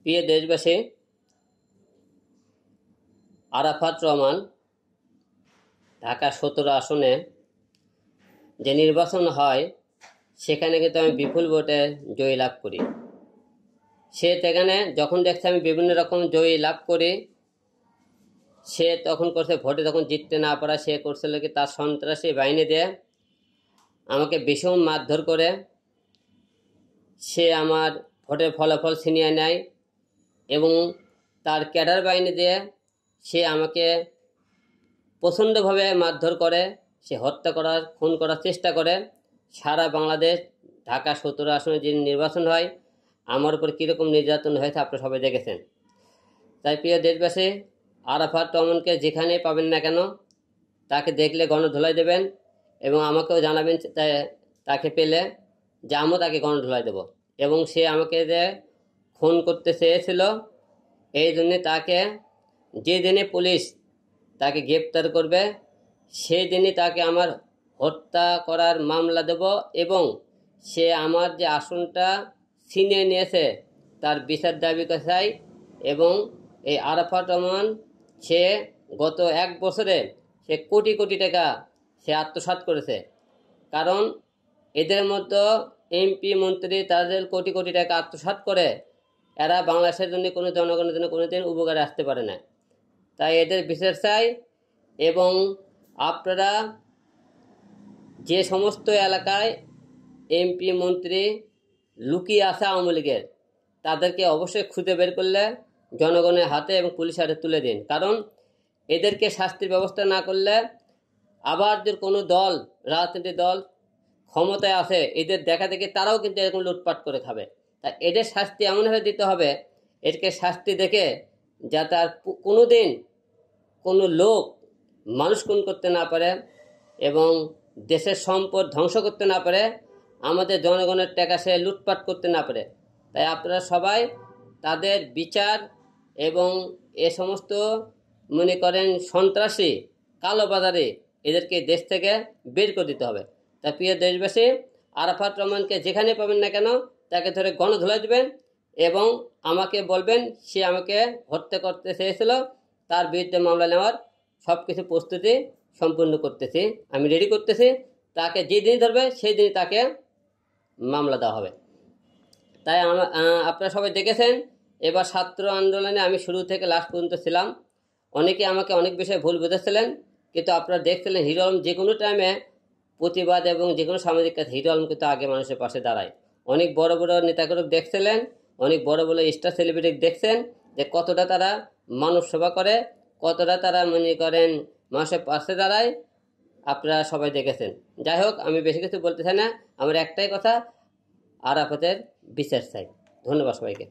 প্রিয় দেশবাসী, আরাফাত রহমান ঢাকা 17 আসনে যে নির্বাচন হয় সেখানে কিন্তু আমি বিপুল ভোটে জয়ী লাভ করি। সেখানে যখন দেখছে আমি বিভিন্ন রকম জয়ী লাভ করি, সে তখন করছে ভোটে যখন জিততে না পারা, সে করছিল কি তার সন্ত্রাসী বাহিনী দিয়ে আমাকে ভীষণ মারধর করে সে আমার ভোটের ফলাফল ছিনিয়ে নেয় এবং তার ক্যাডার বাহিনী দিয়ে সে আমাকে প্রচণ্ডভাবে মারধর করে, সে হত্যা করার খুন করার চেষ্টা করে। সারা বাংলাদেশ ঢাকা 17 আসনে যে নির্বাচন হয় আমার উপর কীরকম নির্যাতন হয়েছে আপনারা সবাই দেখেছেন। তাই প্রিয় দেশবাসী, আরাফাত রহমানকে যেখানে পাবেন না কেন তাকে দেখলে গণধোলাই দেবেন এবং আমাকেও জানাবেন তাকে পেলে যে আমিও তাকে গণধোলাই দেব। এবং সে আমাকে যে খুন করতে চেয়েছিল, এই জন্যে তাকে যে দিনে পুলিশ তাকে গ্রেপ্তার করবে সেই দিনই তাকে আমার হত্যা করার মামলা দেব এবং সে আমার যে আসনটা ছিনিয়ে নিয়েছে তার বিচার দাবি চাই। এবং এই আরাফাত রহমান সে গত 1 বছরে সে কোটি কোটি টাকা সে আত্মসাৎ করেছে। কারণ এদের মতো এমপি মন্ত্রী তাদের কোটি কোটি টাকা আত্মসাৎ করে এরা বাংলাদেশের জন্য কোনো জনগণের জন্য কোনোদিন উপকারে আসতে পারে না। তাই এদের বিচার চাই। এবং আপনারা যে সমস্ত এলাকায় এমপি মন্ত্রী লুকিয়ে আছে আওয়ামী লীগের, তাদেরকে অবশ্যই খুঁজে বের করলে জনগণের হাতে এবং পুলিশের হাতে তুলে দিন। কারণ এদেরকে শাস্তির ব্যবস্থা না করলে আবার যে কোনো দল, রাজনৈতিক দল ক্ষমতায় আছে, এদের দেখা দেখি তারাও কিন্তু এরকম লুটপাট করে খাবে। তাই এদের শাস্তি এমনভাবে দিতে হবে, এদেরকে শাস্তি দেখে যাতে আর কোনো দিন কোনো লোক মানুষ খুন করতে না পারে এবং দেশের সম্পদ ধ্বংস করতে না পারে, আমাদের জনগণের টাকা সে লুটপাট করতে না পারে। তাই আপনারা সবাই তাদের বিচার এবং এ সমস্ত মনে করেন সন্ত্রাসী কালোবাজারে এদেরকে দেশ থেকে বের করে দিতে হবে। তাই প্রিয় দেশবাসী, আরাফাত রহমানকে যেখানে পাবেন না কেন তাকে ধরে গণধোলাই দেবেন এবং আমাকে বলবেন সে আমাকে হত্যা করতে চেয়েছিল, তার বিরুদ্ধে মামলা নেওয়ার সব কিছু প্রস্তুতি সম্পূর্ণ করতেছি, আমি রেডি করতেছি। তাকে যেদিনই ধরবে সেই দিনই তাকে মামলা দেওয়া হবে। তাই আপনারা সবাই দেখেছেন এবার ছাত্র আন্দোলনে আমি শুরু থেকে লাস্ট পর্যন্ত ছিলাম। অনেকে আমাকে অনেক বিষয়ে ভুল বুঝেছিলেন, কিন্তু আপনারা দেখছিলেন হিরো আলম যে কোনো টাইমে প্রতিবাদ এবং যে কোনো সামাজিক কাজ হিরো আলম কিন্তু আগে মানুষের পাশে দাঁড়ায়। অনেক বড় বড় নেতাকর্মী দেখছিলেন, অনেক বড় বড় স্টার সেলিব্রিটি দেখছেন যে কতটা তারা মানব সেবা করে, কতটা তারা মনে করেন মানুষের পাশে দাঁড়ায়, আপনারা সবাই দেখেছেন। যাই হোক, আমি বেশি কিছু বলতে চাই না, আমার একটাই কথা, আরাফাতের বিচার চাই। ধন্যবাদ সবাইকে।